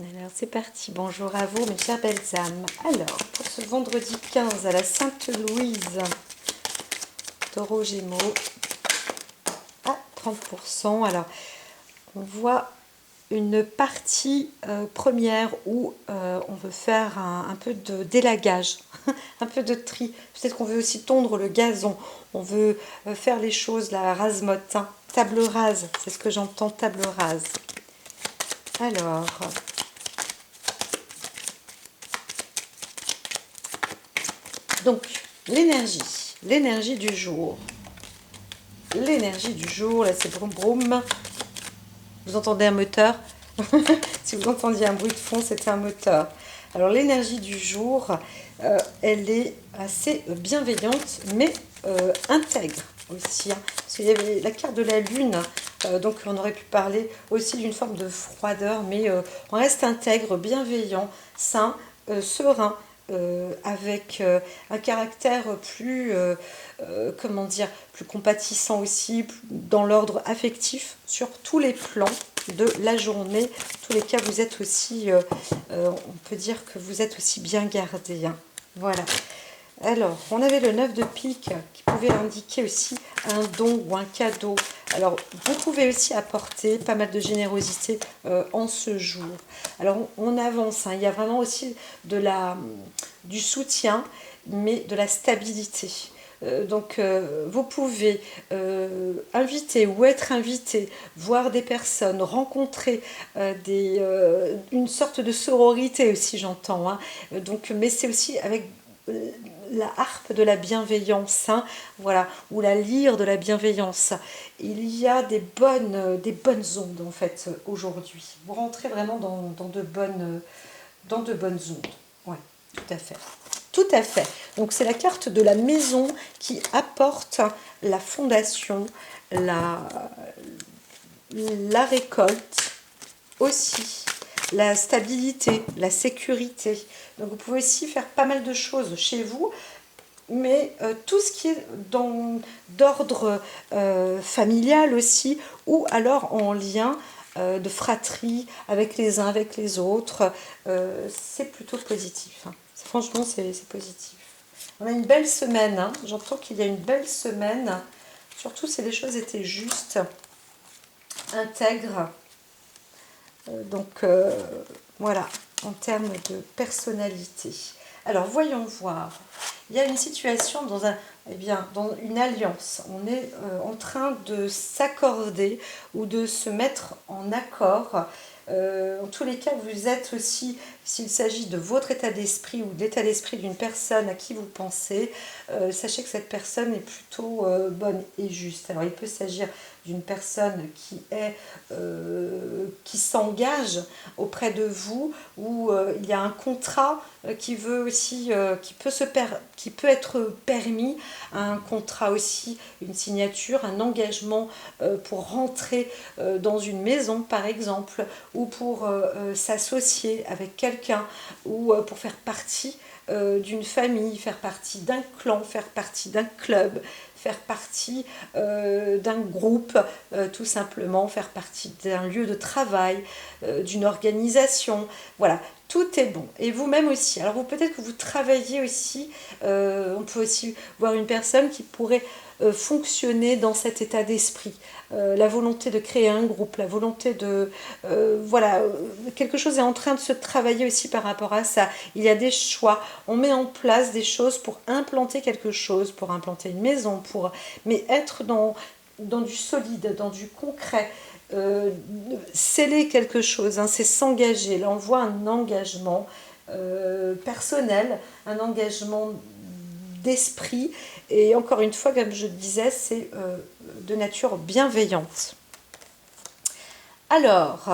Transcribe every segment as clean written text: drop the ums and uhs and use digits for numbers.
Alors c'est parti, bonjour à vous mes chères belles âmes. Alors pour ce vendredi 15 à la Sainte-Louise, Taureau Gémeaux à 30%. Alors on voit une partie première où on veut faire un peu de délagage, un peu de tri. Peut-être qu'on veut aussi tondre le gazon, on veut faire les choses, la rase-motte, hein. Table rase, c'est ce que j'entends, table rase. Alors... donc, l'énergie du jour. L'énergie du jour, là c'est broum broum. Vous entendez un moteur? Si vous entendiez un bruit de fond, c'était un moteur. Alors l'énergie du jour, elle est assez bienveillante, mais intègre aussi. Hein, parce qu'il y avait la carte de la lune, donc on aurait pu parler aussi d'une forme de froideur, mais on reste intègre, bienveillant, sain, serein. Avec un caractère plus, comment dire, plus compatissant aussi, dans l'ordre affectif, sur tous les plans de la journée. En tous les cas, vous êtes aussi, on peut dire que vous êtes aussi bien gardé. Hein. Voilà. Alors, on avait le 9 de pique qui pouvait indiquer aussi un don ou un cadeau. Alors, vous pouvez aussi apporter pas mal de générosité en ce jour. Alors, on avance. Hein. Il y a vraiment aussi du soutien, mais de la stabilité. Donc, vous pouvez inviter ou être invité, voir des personnes, rencontrer une sorte de sororité aussi, j'entends. Hein. Donc, mais c'est aussi avec la harpe de la bienveillance, hein, voilà, ou la lyre de la bienveillance. Il y a des bonnes ondes en fait aujourd'hui. Vous rentrez vraiment dans de bonnes ondes. Ouais, tout à fait. Tout à fait. Donc c'est la carte de la maison qui apporte la fondation, la récolte aussi, la stabilité, la sécurité. Donc vous pouvez aussi faire pas mal de choses chez vous, mais tout ce qui est d'ordre familial aussi, ou alors en lien de fratrie avec les uns, avec les autres, c'est plutôt positif. Hein. Franchement, c'est positif. On a une belle semaine, hein. J'entends qu'il y a une belle semaine, surtout si les choses étaient justes, intègres. Donc voilà, en termes de personnalité. Alors voyons voir. Il y a une situation dans une alliance. On est en train de s'accorder ou de se mettre en accord. En tous les cas, vous êtes aussi, s'il s'agit de votre état d'esprit ou de l'état d'esprit d'une personne à qui vous pensez, sachez que cette personne est plutôt bonne et juste. Alors il peut s'agir d'une personne qui s'engage auprès de vous, où il y a un contrat qui veut aussi, qui peut être permis, un contrat aussi, une signature, un engagement pour rentrer dans une maison par exemple, ou pour s'associer avec quelqu'un, ou pour faire partie d'une famille, faire partie d'un clan, faire partie d'un club, faire partie d'un groupe, tout simplement, faire partie d'un lieu de travail, d'une organisation. Voilà, tout est bon. Et vous-même aussi. Alors peut-être que vous travaillez aussi, on peut aussi voir une personne qui pourrait fonctionner dans cet état d'esprit. La volonté de créer un groupe, la volonté de... voilà, quelque chose est en train de se travailler aussi par rapport à ça. Il y a des choix. On met en place des choses pour implanter quelque chose, pour implanter une maison, mais être dans du solide, dans du concret. Sceller quelque chose, hein, c'est s'engager. Là, on voit un engagement personnel, un engagement d'esprit. Et encore une fois, comme je disais, c'est de nature bienveillante. Alors,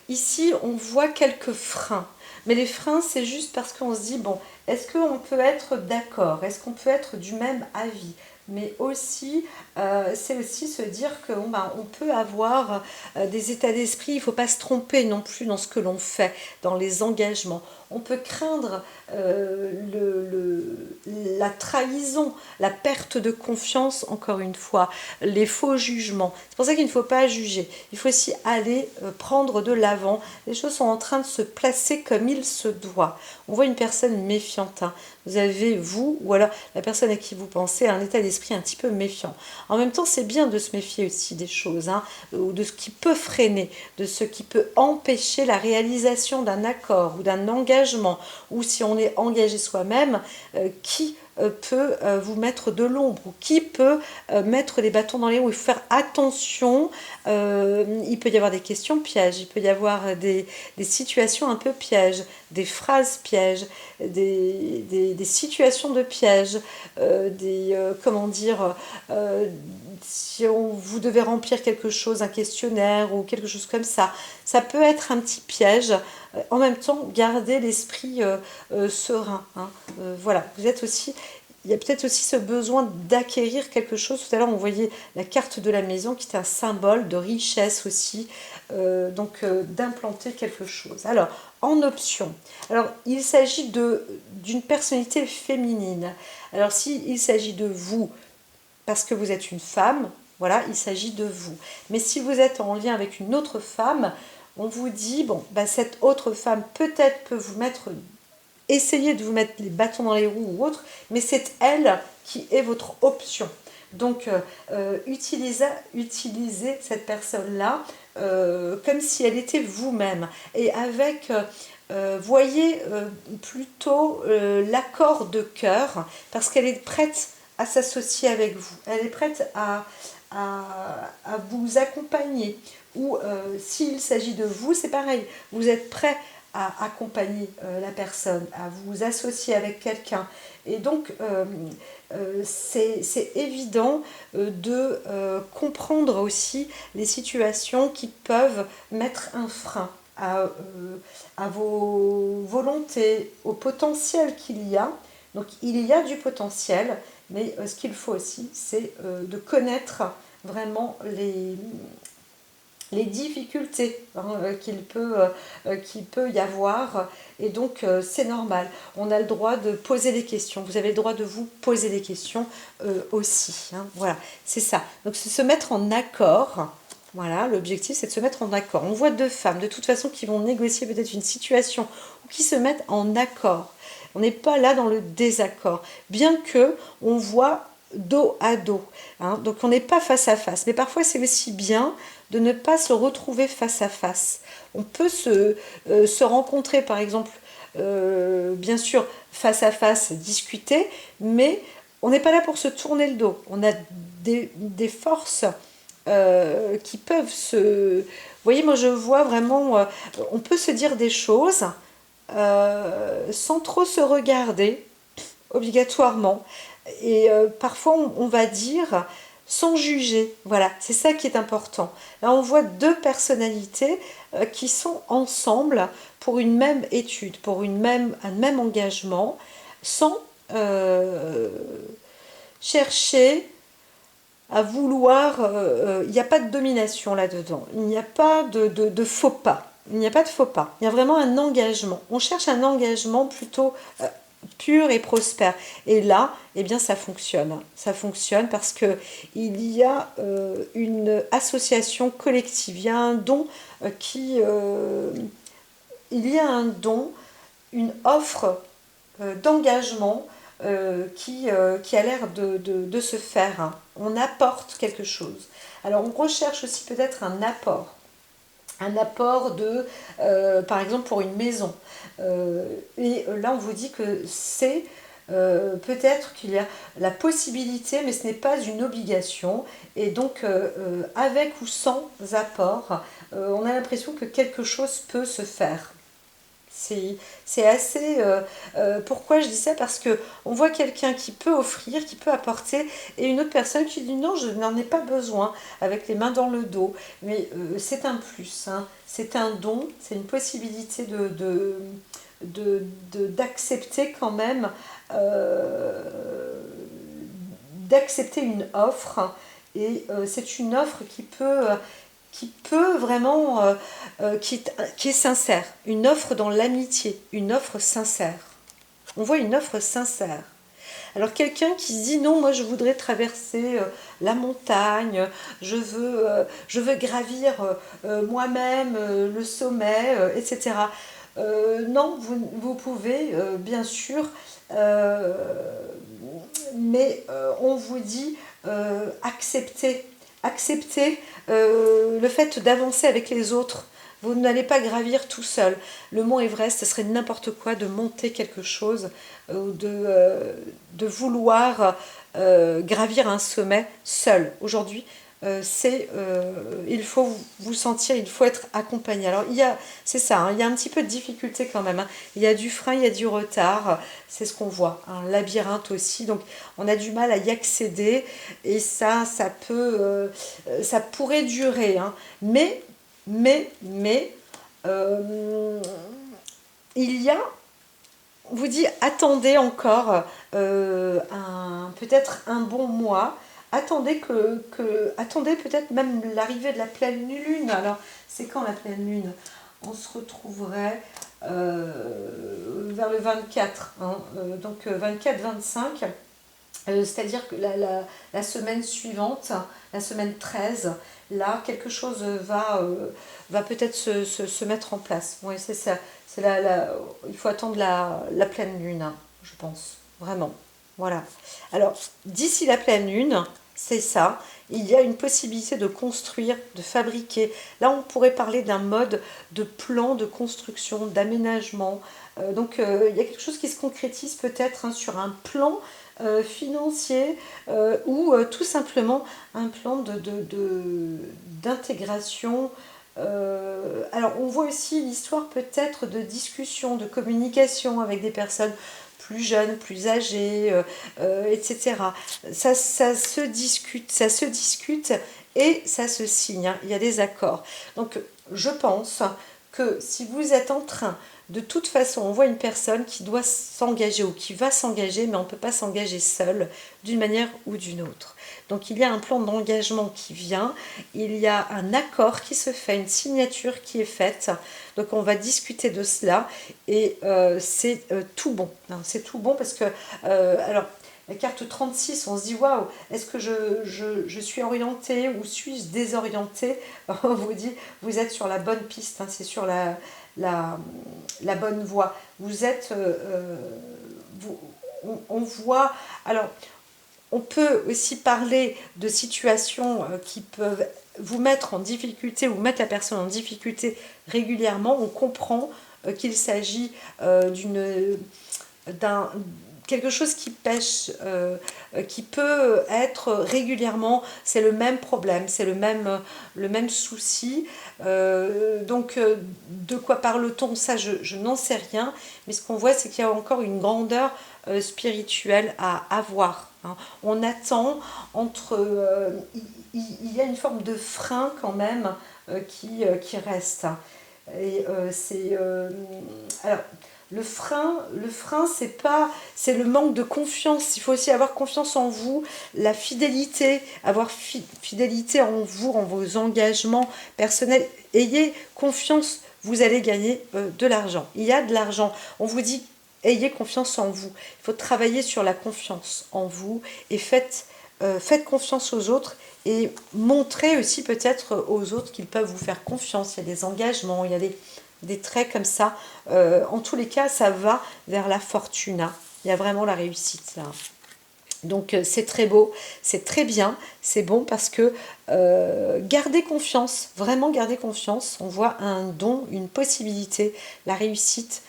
ici, on voit quelques freins. Mais les freins, c'est juste parce qu'on se dit, bon, est-ce qu'on peut être d'accord? Est-ce qu'on peut être du même avis? mais aussi, c'est aussi se dire que bon, ben, on peut avoir des états d'esprit, il ne faut pas se tromper non plus dans ce que l'on fait, dans les engagements. On peut craindre la trahison, la perte de confiance, encore une fois, les faux jugements. C'est pour ça qu'il ne faut pas juger. Il faut aussi aller prendre de l'avant. Les choses sont en train de se placer comme il se doit. On voit une personne méfiante. Hein. Vous avez, vous, ou alors la personne à qui vous pensez, un état d'esprit un petit peu méfiant. En même temps, c'est bien de se méfier aussi des choses, hein, ou de ce qui peut freiner, de ce qui peut empêcher la réalisation d'un accord ou d'un engagement, ou si on est engagé soi-même, qui peut vous mettre de l'ombre ou qui peut mettre les bâtons dans les roues. Il faut faire attention. Il peut y avoir des questions pièges, il peut y avoir des situations un peu pièges, des phrases pièges, des situations de pièges, comment dire, si vous devez remplir quelque chose, un questionnaire ou quelque chose comme ça peut être un petit piège. En même temps, gardez l'esprit serein. Hein. Voilà, vous êtes aussi, il y a peut-être aussi ce besoin d'acquérir quelque chose. Tout à l'heure, on voyait la carte de la maison qui est un symbole de richesse aussi, d'implanter quelque chose. Alors, en option, alors il s'agit d'une personnalité féminine. Alors, s'il s'agit de vous, parce que vous êtes une femme, voilà, il s'agit de vous. Mais si vous êtes en lien avec une autre femme, on vous dit, bon, bah, cette autre femme peut-être peut vous mettre, essayer de vous mettre les bâtons dans les roues ou autre, mais c'est elle qui est votre option. Donc, utilisez cette personne-là comme si elle était vous-même. Et avec, voyez plutôt l'accord de cœur, parce qu'elle est prête à s'associer avec vous. Elle est prête à vous accompagner. Ou s'il s'agit de vous, c'est pareil. Vous êtes prêt à accompagner la personne, à vous associer avec quelqu'un. Et donc, c'est évident de comprendre aussi les situations qui peuvent mettre un frein à vos volontés, au potentiel qu'il y a. Donc, il y a du potentiel, mais ce qu'il faut aussi, c'est de connaître vraiment les difficultés hein, qu'il peut y avoir. Et donc, c'est normal. On a le droit de poser des questions. Vous avez le droit de vous poser des questions aussi. Hein. Voilà, c'est ça. Donc, c'est se mettre en accord. Voilà, l'objectif, c'est de se mettre en accord. On voit deux femmes, de toute façon, qui vont négocier peut-être une situation ou qui se mettent en accord. On n'est pas là dans le désaccord, bien que on voit dos à dos. Hein, donc on n'est pas face à face. Mais parfois c'est aussi bien de ne pas se retrouver face à face. On peut se rencontrer par exemple, bien sûr, face à face, discuter, mais on n'est pas là pour se tourner le dos. On a des forces qui peuvent se... Vous voyez, moi je vois vraiment, on peut se dire des choses sans trop se regarder, obligatoirement. Et parfois, on va dire sans juger. Voilà, c'est ça qui est important. Là, on voit deux personnalités qui sont ensemble pour une même étude, pour un même engagement, sans chercher à vouloir... Il n'y a pas de domination là-dedans. Il n'y a pas de faux pas. Il n'y a pas de faux pas. Il y a vraiment un engagement. On cherche un engagement plutôt pur et prospère. Et là, eh bien, ça fonctionne. Ça fonctionne parce que il y a une association collective. Il y a un don il y a un don, une offre d'engagement qui a l'air de se faire. Hein. On apporte quelque chose. Alors, on recherche aussi peut-être un apport. Un apport par exemple, pour une maison. Et là, on vous dit que c'est peut-être qu'il y a la possibilité, mais ce n'est pas une obligation. Et donc, avec ou sans apport, on a l'impression que quelque chose peut se faire. C'est assez... pourquoi je dis ça? Parce que on voit quelqu'un qui peut offrir, qui peut apporter, et une autre personne qui dit non, je n'en ai pas besoin, avec les mains dans le dos. Mais c'est un plus, hein. C'est un don, c'est une possibilité d'accepter quand même d'accepter une offre. Et c'est une offre qui peut vraiment, qui est sincère. Une offre dans l'amitié, une offre sincère. On voit une offre sincère. Alors quelqu'un qui se dit non, moi je voudrais traverser la montagne, je veux gravir moi-même le sommet, etc. Non, vous pouvez, bien sûr, euh, mais on vous dit accepter le fait d'avancer avec les autres. Vous n'allez pas gravir tout seul. Le mont Everest, ce serait n'importe quoi de monter quelque chose, ou de vouloir gravir un sommet seul. Aujourd'hui, il faut vous sentir, il faut être accompagné. Alors c'est ça, hein, il y a un petit peu de difficulté quand même, hein. Il y a du frein, il y a du retard, c'est ce qu'on voit. Un labyrinthe aussi, donc on a du mal à y accéder et ça pourrait durer, hein. Mais, euh, il y a, on vous dit, attendez encore peut-être un bon mois. Attendez peut-être même l'arrivée de la pleine lune. Alors, c'est quand la pleine lune? On se retrouverait vers le 24, hein, donc 24-25. C'est-à-dire que la semaine suivante, la semaine 13, là, quelque chose va peut-être se mettre en place. Oui, c'est ça. Il faut attendre la pleine lune, hein, je pense. Vraiment. Voilà. Alors, d'ici la pleine lune, c'est ça. Il y a une possibilité de construire, de fabriquer. Là, on pourrait parler d'un mode de plan de construction, d'aménagement. Il y a quelque chose qui se concrétise peut-être, hein, sur un plan financier, ou tout simplement un plan d'intégration. Alors on voit aussi l'histoire peut-être de discussion, de communication avec des personnes plus jeunes, plus âgées, etc. Ça se discute et ça se signe, hein. Il y a des accords. Donc je pense que si vous êtes en train, de toute façon, on voit une personne qui doit s'engager ou qui va s'engager, mais on ne peut pas s'engager seul d'une manière ou d'une autre. Donc il y a un plan d'engagement qui vient, il y a un accord qui se fait, une signature qui est faite. Donc on va discuter de cela et c'est tout bon. Hein, c'est tout bon parce que, alors, la carte 36, on se dit waouh, est-ce que je suis orientée ou suis-je désorientée? On vous dit, vous êtes sur la bonne piste, hein, c'est sur la bonne voie. Vous êtes. On voit. Alors, on peut aussi parler de situations qui peuvent vous mettre en difficulté ou mettre la personne en difficulté régulièrement. On comprend qu'il s'agit d'un quelque chose qui pêche, qui peut être régulièrement, c'est le même problème, c'est le même souci. De quoi parle-t-on? Ça, je n'en sais rien, mais ce qu'on voit, c'est qu'il y a encore une grandeur spirituelle à avoir, hein. On attend il y a une forme de frein quand même qui reste. Et alors, c'est le manque de confiance. Il faut aussi avoir confiance en vous, la fidélité, avoir fidélité en vous, en vos engagements personnels. Ayez confiance, vous allez gagner de l'argent. Il y a de l'argent. On vous dit, ayez confiance en vous. Il faut travailler sur la confiance en vous et faites confiance aux autres et montrez aussi peut-être aux autres qu'ils peuvent vous faire confiance. Il y a des engagements, il y a des traits comme ça. En tous les cas, ça va vers la fortuna. Il y a vraiment la réussite là. Donc c'est très beau, c'est très bien, c'est bon parce que gardez confiance, vraiment gardez confiance. On voit un don, une possibilité, la réussite.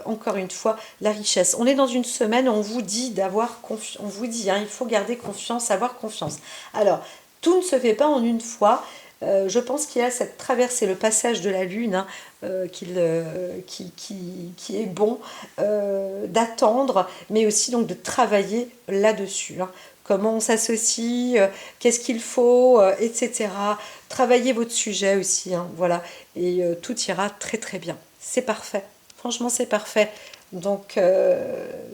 Encore une fois, la richesse. On est dans une semaine où on vous dit d'avoir confiance. On vous dit, hein, il faut garder confiance, avoir confiance. Alors, tout ne se fait pas en une fois. Je pense qu'il y a cette traversée, le passage de la lune, hein, qui est bon d'attendre, mais aussi donc de travailler là-dessus, hein. Comment on s'associe, qu'est-ce qu'il faut, etc. Travaillez votre sujet aussi, hein, voilà, et tout ira très très bien. C'est parfait. Franchement, c'est parfait. Donc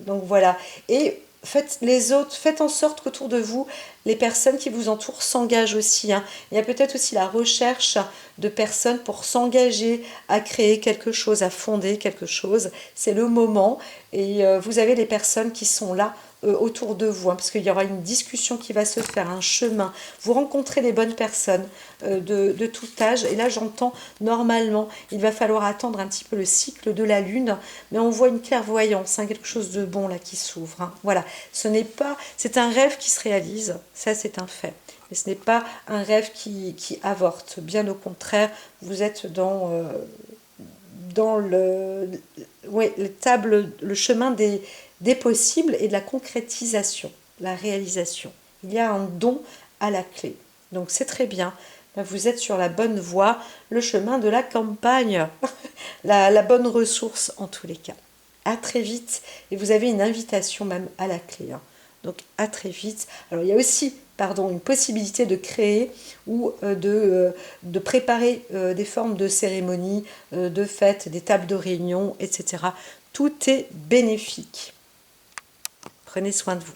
voilà. Et faites les autres, faites en sorte qu'autour de vous, les personnes qui vous entourent s'engagent aussi. Hein. Il y a peut-être aussi la recherche de personnes pour s'engager à créer quelque chose, à fonder quelque chose. C'est le moment et vous avez les personnes qui sont là autour de vous, hein, parce qu'il y aura une discussion qui va se faire, un chemin. Vous rencontrez les bonnes personnes de tout âge. Et là, j'entends normalement, il va falloir attendre un petit peu le cycle de la lune, mais on voit une clairvoyance, hein, quelque chose de bon là qui s'ouvre. Hein. Voilà, ce n'est pas, c'est un rêve qui se réalise, ça c'est un fait. Mais ce n'est pas un rêve qui avorte. Bien au contraire, vous êtes dans le chemin des possibles et de la concrétisation, la réalisation. Il y a un don à la clé. Donc c'est très bien. Vous êtes sur la bonne voie, le chemin de la campagne, la bonne ressource en tous les cas. À très vite. Et vous avez une invitation même à la clé. Hein. Donc à très vite. Alors il y a aussi une possibilité de créer ou de préparer des formes de cérémonies, de fêtes, des tables de réunion, etc. Tout est bénéfique. Prenez soin de vous.